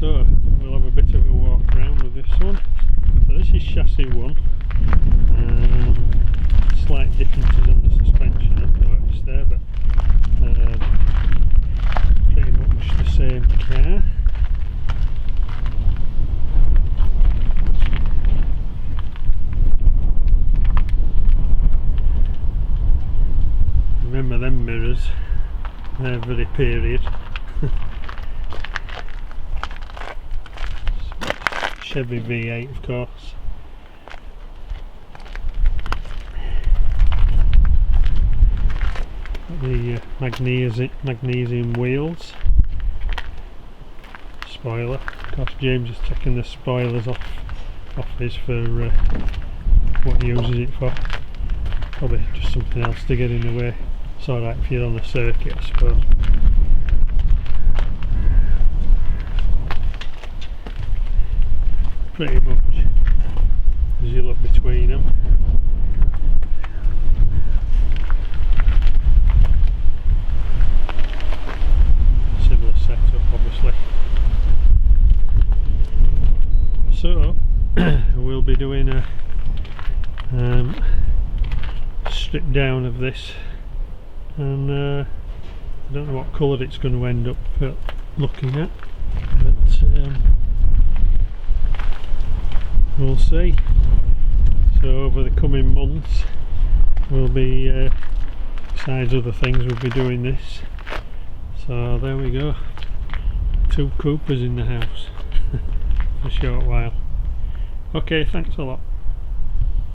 So we'll have a bit of a walk around with this one. So this is chassis 1. Slight differences on the suspension I've noticed there, but pretty much the same car. Remember them mirrors, they're very period. Chevy V8 of course. The magnesium wheels. Spoiler. Of course James is taking the spoilers off his for what he uses it for. Probably just something else to get in the way. It's alright if you're on the circuit, I suppose. Pretty much as you look between them. Similar setup obviously. So we'll be doing a strip down of this, and I don't know what colour it's going to end up looking at, but we'll see. So over the coming months we'll be, besides other things, we'll be doing this. So there we go, 2 Coopers in the house for a short while. Okay, thanks a lot.